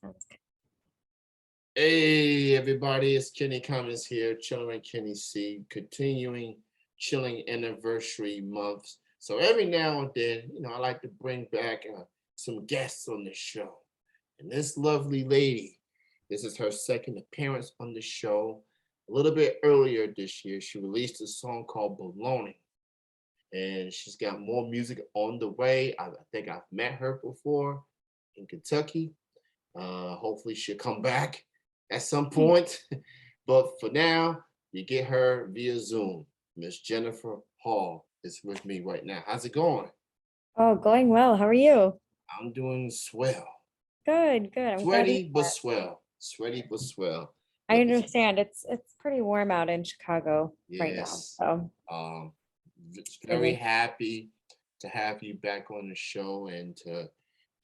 Sounds good. Hey everybody, it's Kenny Cummins here, chilling with Kenny C, continuing chilling anniversary months. So every now and then, I like to bring back some guests on the show. And this lovely lady, this is her second appearance on the show. A little bit earlier this year, she released a song called Belonging. And she's got more music on the way. I think I've met her before in Kentucky. Hopefully she'll come back at some point. But for now, you get her via Zoom. Miss Jennifer Hall is with me right now. How's it going? Oh, going well. How are you? I'm doing swell. Good, good. I'm glad to hear Sweaty but that. swell. Sweaty but swell. I But it's understand it's pretty warm out in Chicago right now, yes. so Um it's very crazy. happy to have you back on the show and to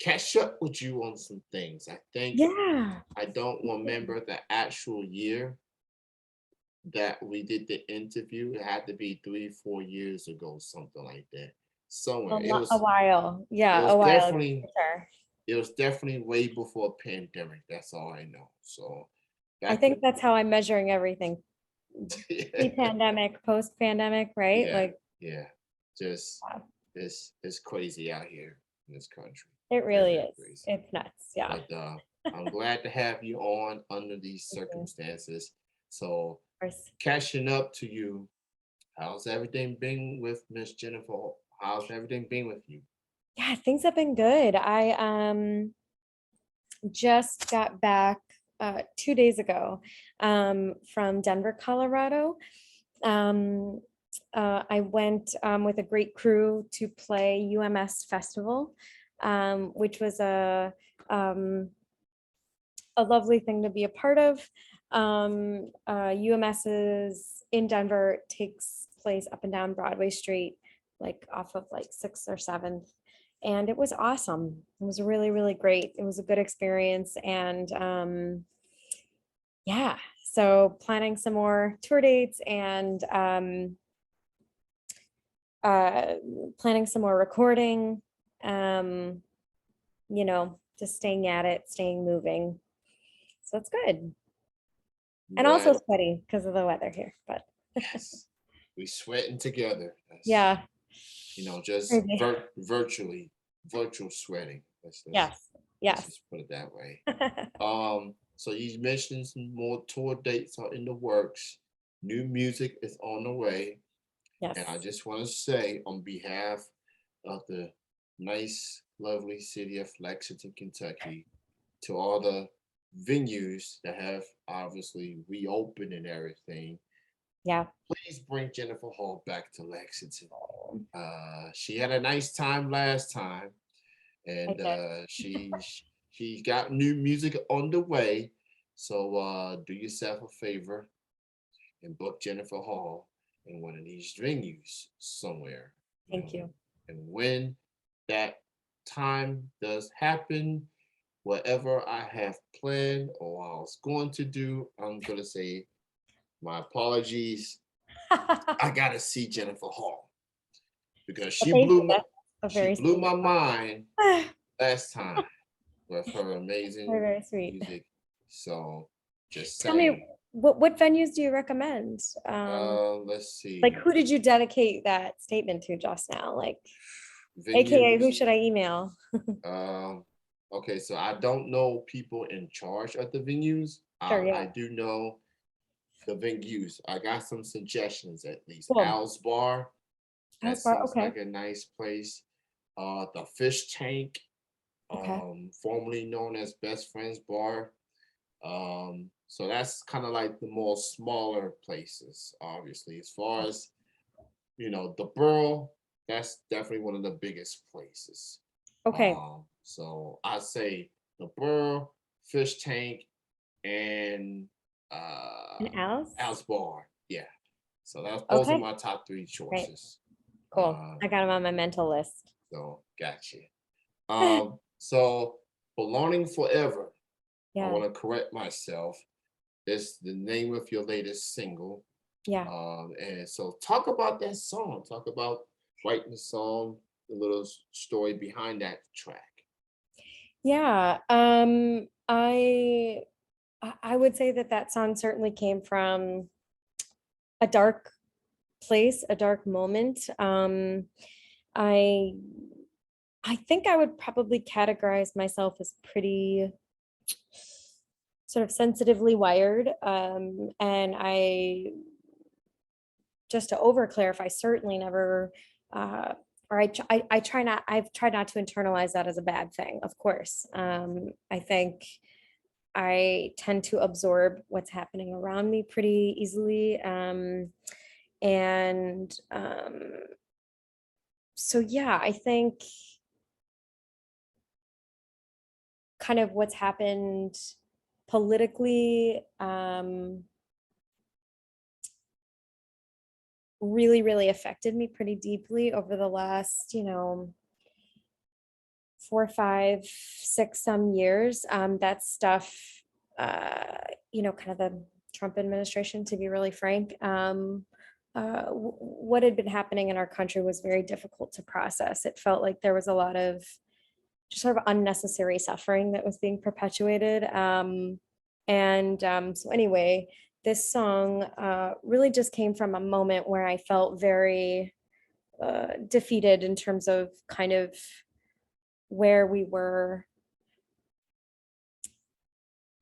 catch up with you on some things. I think Yeah. I don't remember the actual year that we did the interview. It had to be 3, 4 years ago, something like that. A Somewhere. It lot, a was while. it Yeah, was a while ago for definitely sure. it was definitely way before pandemic. That's all I know. So I back think in that's how I'm measuring everything. Pre-pandemic, post-pandemic, right? yeah, Like, yeah. Just yeah, it's crazy out here in this country. it Very, really very is. crazy. It's nuts. Yeah. But I'm glad to have you on under these Thank you. Of circumstances. So course. catching up to you, how's everything been with Miss Jennifer? How's everything been with you? Yeah, things have been good. I just got back 2 days ago from Denver, Colorado. Um, I went with a great crew to play UMS Festival, which was a lovely thing to be a part of. UMS is in Denver, takes place up and down Broadway Street, like off of like 6th or 7th. And it was awesome. It was really, really great. It was a good experience. And yeah, so planning some more tour dates and uh, planning some more recording, um, just staying at it, staying moving. So it's good. I'm And also glad. sweaty because of the weather here, but Yes, we sweating together. That's yeah, just crazy. virtually, virtual sweating. Yes, Let's yes. just put it that way. So you mentioned some more tour dates are in the works. New music is on the way. And I Yes. just want to say, on behalf of the nice, lovely city of Lexington, Kentucky, to all the venues that have obviously reopened and everything, Yeah. please bring Jennifer Hall back to Lexington. She had a nice time last time, I and did. she got new music on the way. So do yourself a favor and book Jennifer Hall in one of these venues somewhere. Thank you. And when that time does happen, whatever I have planned or I was going to do, I'm gonna say my apologies. I gotta see Jennifer Hall because But thank you. That's a she very blew sweet my response. mind last time with her Very, amazing very sweet. music. So just Tell me, saying. what venues do you recommend? Let's Like see. who did you dedicate that statement to just now? Like, AKA, Venues. who should I email? Um, okay, so I don't know people in charge of the venues. Sure, I yeah. do know the venues. I got some suggestions at least. Cool. Al's Bar, that House bar, seems okay. like a nice place. The Fish Tank, Okay. formerly known as Best Friends Bar. So that's kind of like the more smaller places, obviously. As far as the borough, that's definitely one of the biggest places. Okay. So I say the borough, Fish Tank, and And Alice? Al's Bar. Yeah. So those are Okay. my top three Great. choices. Cool. Uh, I got him on my mental list. so gotcha. So Belonging Forever. I Yeah. want to correct myself. It's the name of your latest single. Yeah. And so talk about that song. Talk about writing the song, the little story behind that track. Yeah. I I would say that that song certainly came from a dark place, a dark moment. I I think I would probably categorize myself as pretty sort of sensitively wired. And I, just to over clarify, certainly never, uh, or I try not, I've tried not to internalize that as a bad thing, of course. I think I tend to absorb what's happening around me pretty easily. And so, yeah, I think kind of what's happened politically really, really affected me pretty deeply over the last, 4, 5, 6 some years. That stuff, kind of the Trump administration, to be really frank, what had been happening in our country was very difficult to process. It felt like there was a lot of just sort of unnecessary suffering that was being perpetuated. So anyway, this song really just came from a moment where I felt very defeated in terms of kind of where we were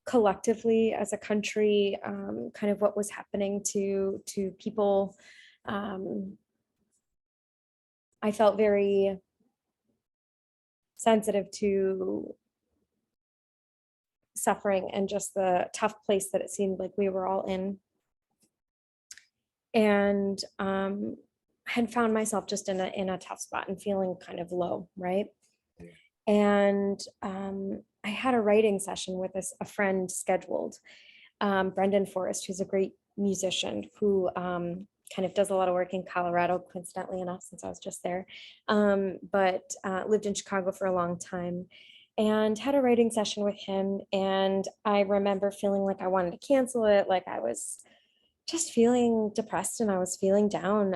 collectively as a country, kind of what was happening to people. Um, I felt very sensitive to suffering and just the tough place that it seemed like we were all in. And had found myself just in a tough spot and feeling kind of low, right? Yeah. And I had a writing session with a friend scheduled, Brendan Forrest, who's a great musician who kind of does a lot of work in Colorado, coincidentally enough, since I was just there, but lived in Chicago for a long time, and had a writing session with him. And I remember feeling like I wanted to cancel it, like I was just feeling depressed and I was feeling down,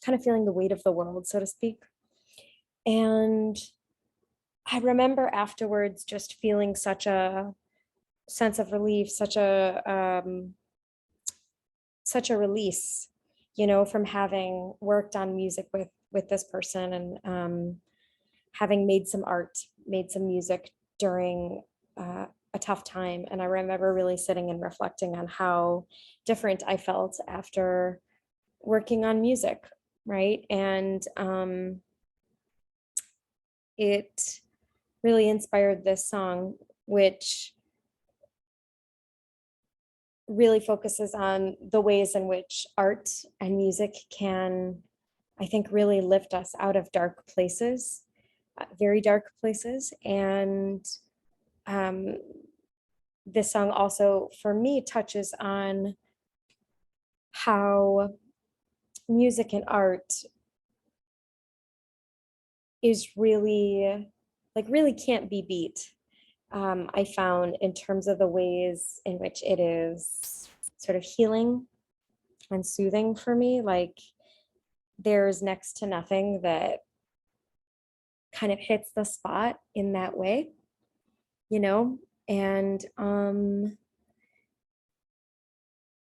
kind of feeling the weight of the world, so to speak. And I remember afterwards just feeling such a sense of relief, such a release, from having worked on music with this person, and having made some music during a tough time. And I remember really sitting and reflecting on how different I felt after working on music, right? And it really inspired this song, which really focuses on the ways in which art and music can, I think, really lift us out of dark places, very dark places. And um, this song also, for me, touches on how music and art is really, like, really can't be beat. I found in terms of the ways in which it is sort of healing and soothing for me. Like, there's next to nothing that kind of hits the spot in that way, you know? And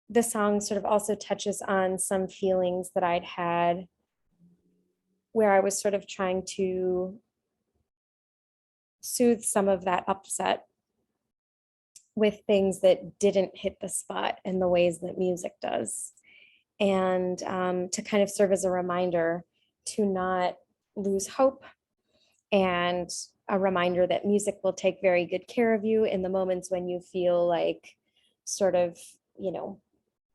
the song sort of also touches on some feelings that I'd had where I was sort of trying to soothe some of that upset with things that didn't hit the spot in the ways that music does. And to kind of serve as a reminder to not lose hope, and a reminder that music will take very good care of you in the moments when you feel like sort of,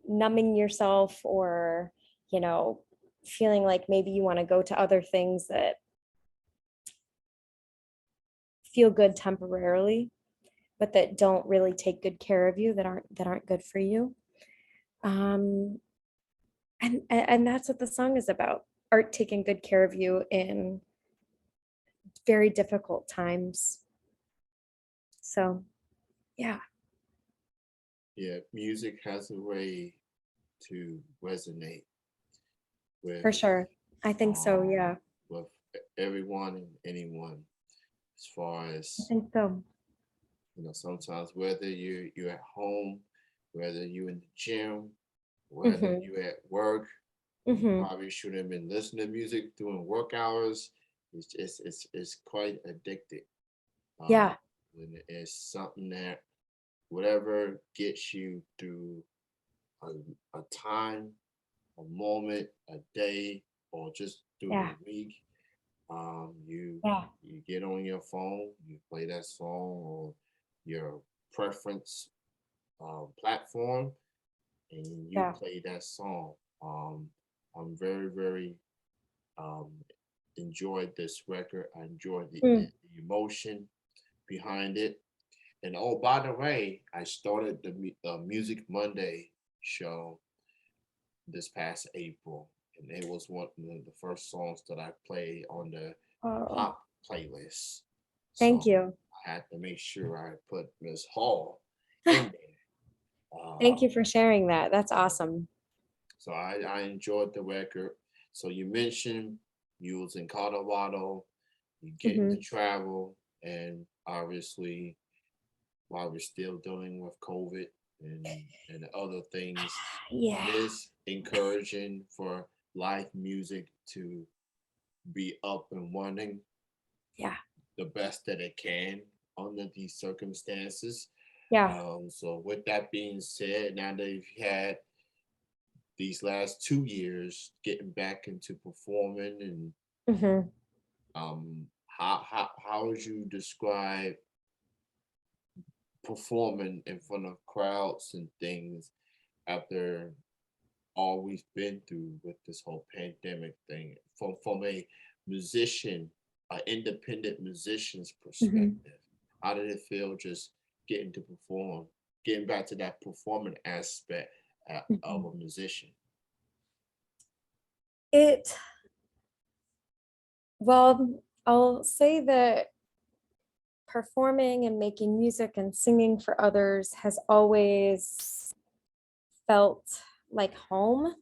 numbing yourself, or, you know, feeling like maybe you want to go to other things that feel good temporarily, but that don't really take good care of you, that aren't good for you. Um, and that's what the song is about. Art taking good care of you in very difficult times. So, yeah, Yeah, music has a way to resonate with for sure. I think so. um Yeah, with everyone and anyone as far I as think so. Sometimes whether you're at home, whether you're in the gym, whether Hmm. you're at work, you Hmm. probably shouldn't have been listening to music during work hours. It's quite addictive. Um, Yeah, and it's something that whatever gets you through a, a time, a moment, a day, or just through the yeah, week. You yeah, you get on your phone, you play that song or your preference platform, and you yeah. play that song. Um, I'm very um, enjoyed this record. I enjoyed Mm. the emotion behind it. And oh, by the way, I started the Music Monday show this past April, and it was one of the first songs that I played on the Oh, pop playlist. thank So you. I had to make sure I put Miss Hall in there. Thank you for sharing that. That's awesome. So I enjoyed the record. So you mentioned you was in Colorado, you getting to Hmm. travel, and obviously while we're still dealing with COVID and other things, it Yeah, is encouraging for live music to be up and running yeah, the best that it can under these circumstances. yeah. So with that being said, now that you've had these last 2 years getting back into performing and Hmm. how would you describe performing in front of crowds and things after all we've been through with this whole pandemic thing from a musician, an independent musician's Hmm. perspective? How did it feel just getting to perform, getting back to that performing aspect of Hmm. a musician? It, well, I'll say that performing and making music and singing for others has always felt like home.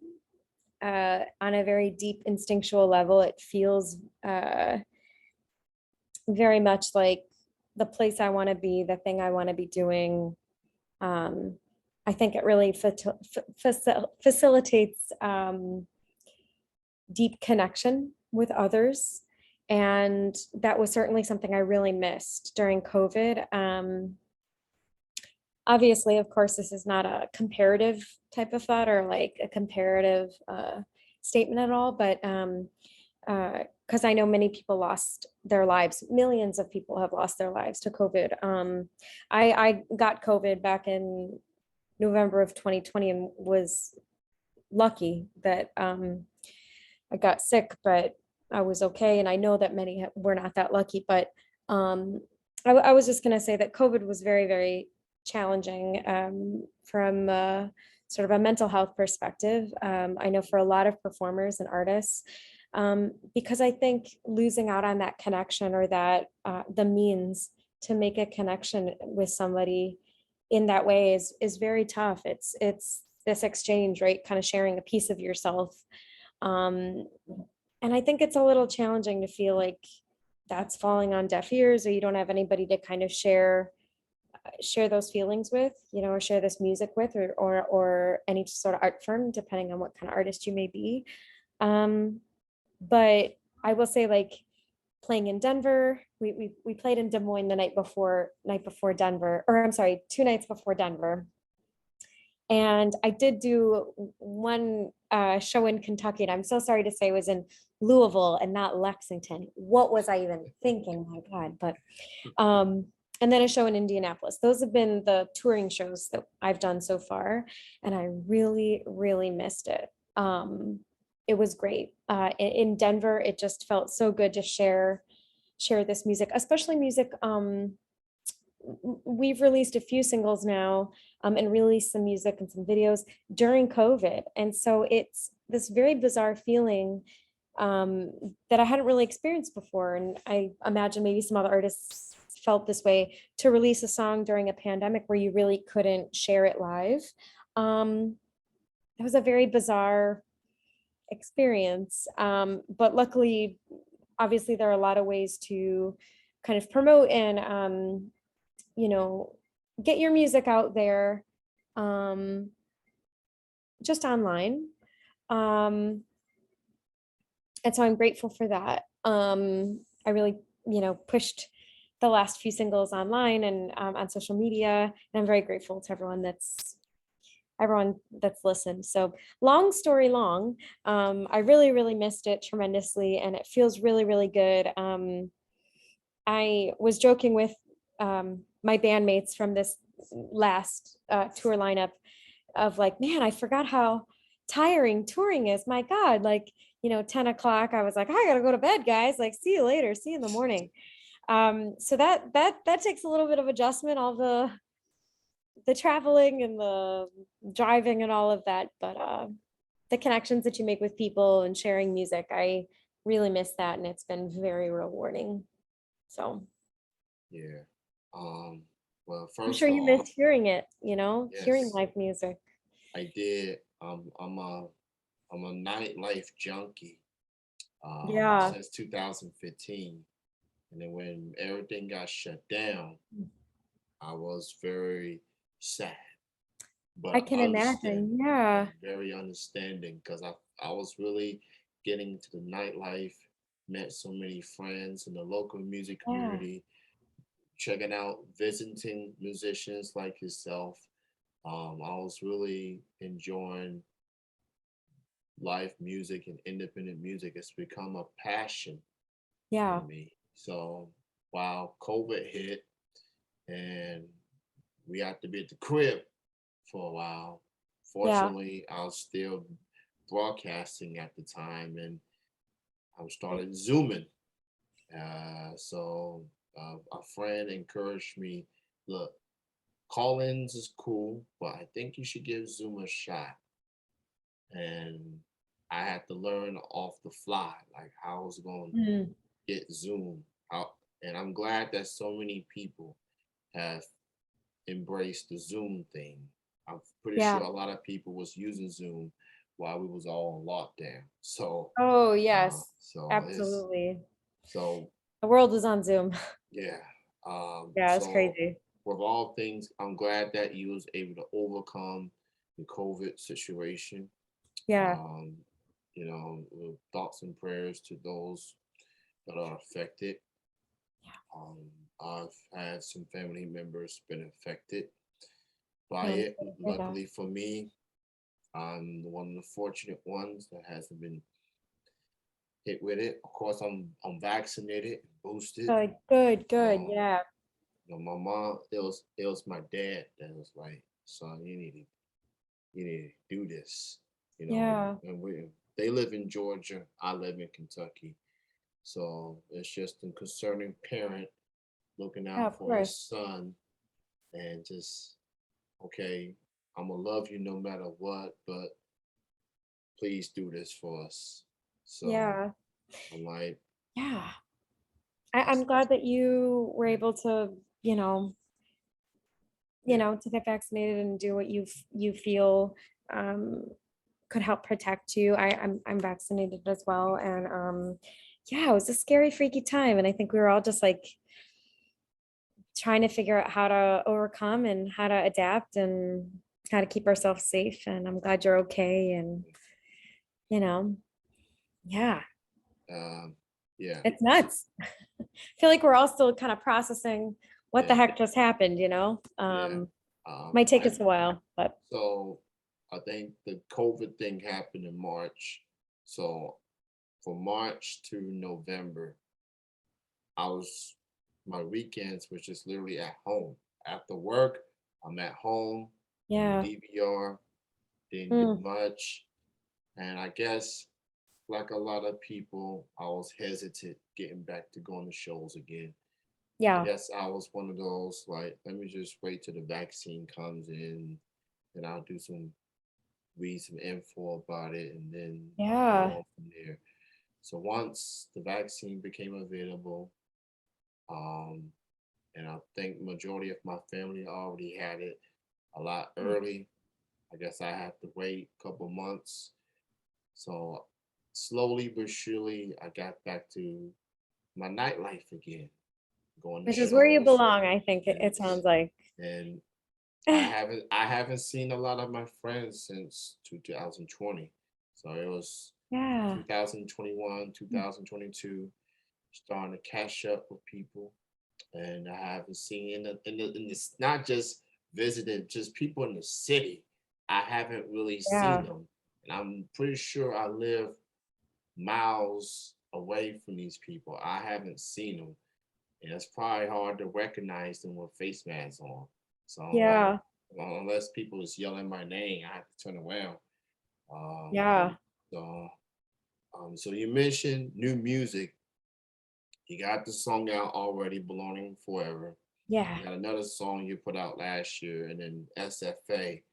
On a very deep instinctual level, it feels very much like the place I want to be, the thing I want to be doing. Um, I think it really facilitates deep connection with others. And that was certainly something I really missed during COVID. Obviously, of course, this is not a comparative type of thought or like a comparative statement at all, but because I know many people lost their lives. Millions of people have lost their lives to COVID. I got COVID back in November of 2020 and was lucky that I got sick, but I was okay. And I know that many were not that lucky. But um, I was just going to say that COVID was very, very challenging from sort of a mental health perspective. I know for a lot of performers and artists, because I think losing out on that connection or that the means to make a connection with somebody in that way is very tough. It's this exchange, right? Kind of sharing a piece of yourself, um, and I think it's a little challenging to feel like that's falling on deaf ears, or you don't have anybody to kind of share those feelings with, or share this music with, or any sort of art form, depending on what kind of artist you may be. Um, but I will say, like, playing in Denver, we played in Des Moines the night before Denver, or I'm sorry, 2 nights before Denver. And I did do one show in Kentucky, and I'm so sorry to say it was in Louisville and not Lexington. What was I even thinking? My God. But um, and then a show in Indianapolis. Those have been the touring shows that I've done so far, and I really, really missed it. It was great. In Denver, it just felt so good to share this music, especially music. We've released a few singles now, and released some music and some videos during COVID. And so it's this very bizarre feeling um, that I hadn't really experienced before. And I imagine maybe some other artists felt this way, to release a song during a pandemic where you really couldn't share it live. It was a very bizarre experience. But luckily, obviously, there are a lot of ways to kind of promote and you know, get your music out there, um, just online. Um, and so I'm grateful for that. I really, pushed the last few singles online and on social media, and I'm very grateful to everyone that's listened. So long story long, I really, really missed it tremendously, and it feels really, really good. I was joking with my bandmates from this last tour lineup of like, man, I forgot how tiring touring is. My God, like, 10 o'clock, I was like, I gotta go to bed, guys. Like, see you later, see you in the morning. So that takes a little bit of adjustment, all the traveling and the driving and all of that. But the connections that you make with people and sharing music, I really miss that, and it's been very rewarding. So Yeah. Um, well, I'm first sure you off, miss hearing it, hearing yes, live music. I did. I'm a nightlife junkie Yeah. since 2015. And then when everything got shut down, I was very sad, I but can imagine. understanding, Yeah. very understanding, because I was really getting into the nightlife, met so many friends in the local music Yeah. community, checking out visiting musicians like yourself. I was really enjoying live music and independent music. It's become a passion for Yeah. me. So while COVID hit and we had to be at the crib for a while, Yeah. fortunately, I was still broadcasting at the time, and I started Zooming. So a friend encouraged me, look, call-ins is cool, but I think you should give Zoom a shot. And I had to learn off the fly, like how I was going Mm, to get Zoom out. And I'm glad that so many people have embraced the Zoom thing. I'm pretty sure yeah. a lot of people was using Zoom while we was all on lockdown. So, Oh, uh, yes. so it's Absolutely. so The world was on Zoom. yeah. Yeah, it's So crazy. with all things, I'm glad that you was able to overcome the COVID situation. Yeah. Um, thoughts and prayers to those that are affected. Um, I've had some family members been affected by Yeah, I'm it. sorry to hear that. Luckily for me, I'm one of the fortunate ones that hasn't been hit with it. Of course, I'm vaccinated, boosted. Good, good, good. Um, Yeah. my mom, it was my dad that was like, son, you need to do this. Yeah. And they live in Georgia, I live in Kentucky. So it's just a concerning parent looking Yeah, out of for his course. son, and just, okay, I'm gonna love you no matter what, but please do this for us. So Yeah. I'm like, Yeah. I'm that's glad that you were able to, yeah, to get vaccinated and do what you feel um could help protect you. I'm vaccinated as well. And yeah, it was a scary, freaky time. And I think we were all just like trying to figure out how to overcome and how to adapt and how to keep ourselves safe. And I'm glad you're okay. And, you know, yeah, um, yeah, it's nuts. I feel like we're all still kind of processing what the yeah, heck just happened, yeah. Might take I us a while, but So I think the COVID thing happened in March. So from March to November, I was my weekends was just literally at home. After work, I'm at home. I'm a yeah. DVR. Didn't do Mm, much, and I guess like a lot of people, I was hesitant getting back to going to shows again. I yeah. guess I was one of those like, let me just wait till the vaccine comes in, and I'll do some read some info about it, and then go Yeah. on from there. So once the vaccine became available, um, and I think majority of my family already had it a lot early. I guess I had to wait a couple months. So slowly but surely, I got back to my nightlife again. going to Which is where you shows. belong, I think it Yes. sounds like. And I haven't seen a lot of my friends since 2020. So it was Yeah. 2021, 2022, starting to catch up with people. And I haven't seen in this not just visited, just people in the city. I haven't really seen Yeah. them. And I'm pretty sure I live miles away from these people. I haven't seen them. And it's probably hard to recognize them with face masks on. So Yeah. well, unless people is yelling my name, I have to turn around. Um, Yeah. so so you mentioned new music. You got the song out already, Belonging Forever. Yeah. You got another song you put out last year, and then SFA.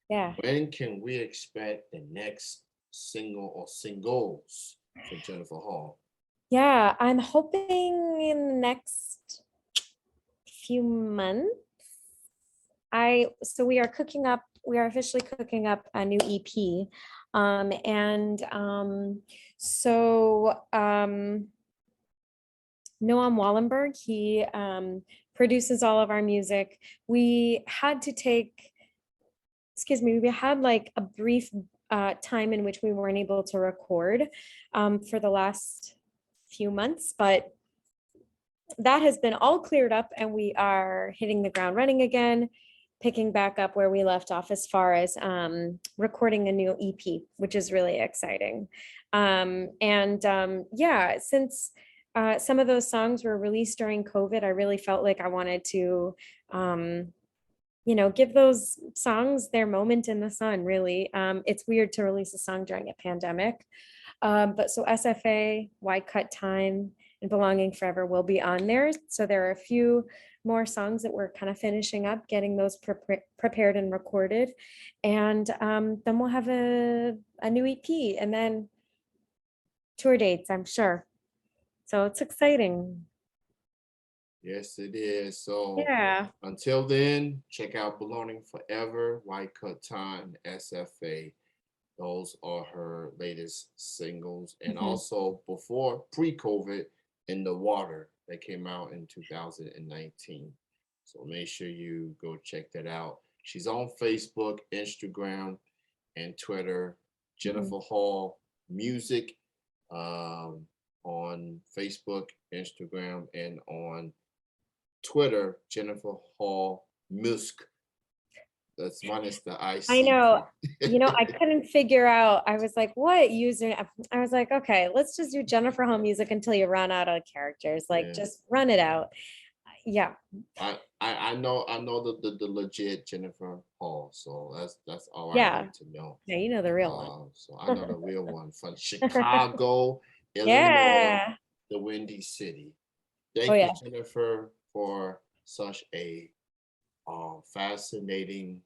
Yeah. When can we expect the next single or singles for Jennifer Hall? Yeah. I'm hoping in the next few months. We are officially cooking up a new EP. And so Noam Wallenberg, he produces all of our music. We had to take, excuse me, we had like a brief time in which we weren't able to record for the last few months, but that has been all cleared up and we are hitting the ground running again, picking back up where we left off as far as recording a new EP, which is really exciting. Yeah, since some of those songs were released during COVID, I really felt like I wanted to, give those songs their moment in the sun, really. It's weird to release a song during a pandemic. But so SFA, Wide Cut Time, and Belonging Forever will be on there. So there are a few more songs that we're kind of finishing up, getting those prepared and recorded. And then we'll have a new EP and then tour dates, I'm sure. So it's exciting. Yes, it is. So Yeah. until then, check out Belonging Forever, White Cut Time, SFA. Those are her latest singles. And Mhm. also before pre-COVID, In the Water that came out in 2019. So make sure you go check that out. She's on Facebook, Instagram, and Twitter. Mhm. Jennifer Hall Music on Facebook, Instagram, and on Twitter, Jennifer Hall Musk. That's minus the I IC know. part. I couldn't figure out. I was like, what user? I was like, okay, let's just do Jennifer Home Music until you run out of characters. Like, Yeah. just run it out. Yeah. I know the legit Jennifer Hall, so that's all I Yeah. need to know. Yeah, you know the real one. So I know the real one from Chicago, Illinois, Yeah. the Windy City. Oh Thank you, yeah. Jennifer, for such a fascinating,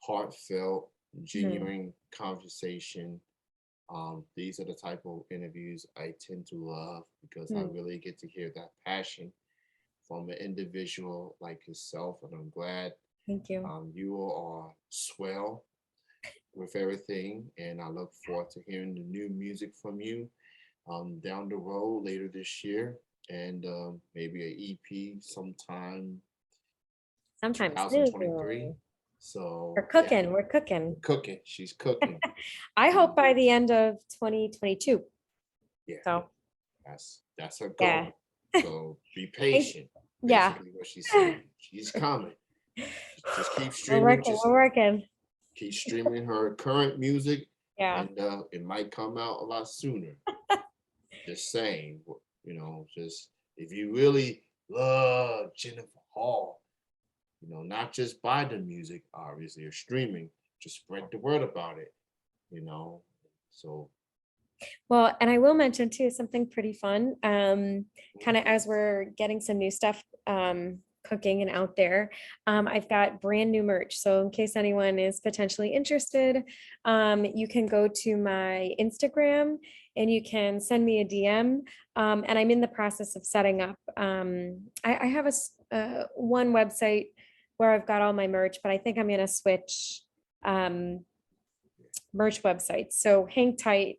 heartfelt, Mhm. genuine conversation. These are the type of interviews I tend to love because I Mhm. really get to hear that passion from an individual like yourself, and I'm glad Thank you. you are swell with everything, and I look forward to hearing the new music from you down the road later this year, and maybe an EP sometime Sometime soon. 2023. So We're yeah, cooking. We're cooking. cooking. She's cooking. I Mm, hope by the end of 2022. yeah, So that's her yeah. goal. So be Thank- patient. Yeah. Basically, what she's saying. She's coming. Just keep We're streaming. working. Just We're working. keep streaming her current music, Yeah. and it might come out a lot sooner. Just saying, just if you really love Jennifer Hall, not just buy the music, obviously, or streaming, just spread the word about it, you know. So, Well, and I will mention too something pretty fun. Kind of as we're getting some new stuff cooking and out there, I've got brand new merch. So in case anyone is potentially interested, you can go to my Instagram and you can send me a DM. And I'm in the process of setting up. I have one website where I've got all my merch, but I think I'm going to switch um, merch websites. So hang tight.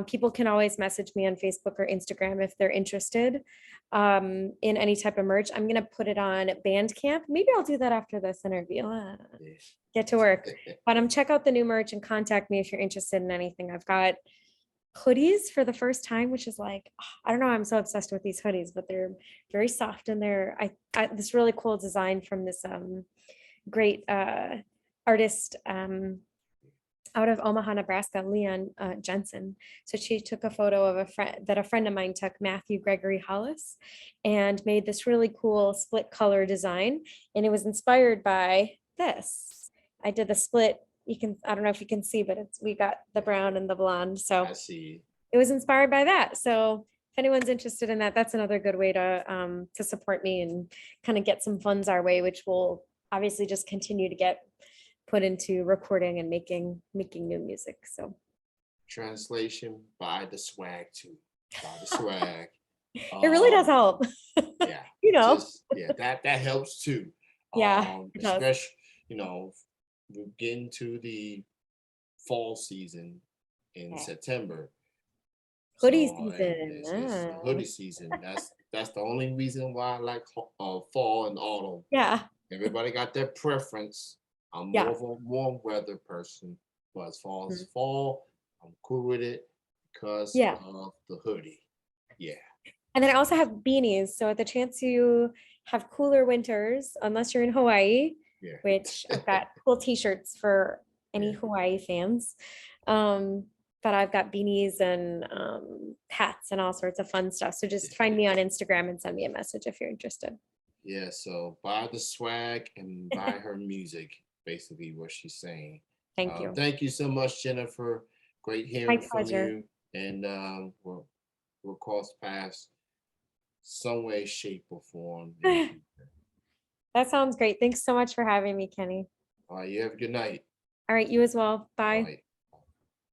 People can always message me on Facebook or Instagram if they're interested in any type of merch. I'm gonna put it on Bandcamp. Maybe I'll do that after this interview. Get to work. But check out the new merch and contact me if you're interested in anything. I've got hoodies for the first time, which is like, I don't know, I'm so obsessed with these hoodies, but they're very soft and they're this really cool design from this great artist out of Omaha, Nebraska, Leon Jensen. So she took a photo of a friend of mine took, Matthew Gregory Hollis, and made this really cool split color design. And it was inspired by this. I did the split. I don't know if you can see, but we got the brown and the blonde. So I see. It was inspired by that. So if anyone's interested in that, that's another good way to support me and kind of get some funds our way, which will obviously just continue to get put into recording and making new music. So Translation, buy the swag too. Buy the swag. It really does help. Yeah. That helps too. Yeah, it does. Especially, we're getting to the fall season in September. Hoodie So, season. it's the hoodie season. That's the only reason why I like fall and autumn. Yeah. Everybody got their preference. I'm more of a warm weather person, but as far as fall, I'm cool with it because of the hoodie. Yeah. And then I also have beanies. So the chance you have cooler winters, unless you're in Hawaii, which I've got cool t-shirts for any Hawaii fans. But I've got beanies and hats and all sorts of fun stuff. So just find me on Instagram and send me a message if you're interested. Yeah, so buy the swag and buy her music, basically what she's saying. Thank you. Thank you so much, Jennifer. Great hearing from you. And we'll cross paths some way, shape, or form. That sounds great. Thanks so much for having me, Kenny. All right, you have a good night. All right, you as well. Bye.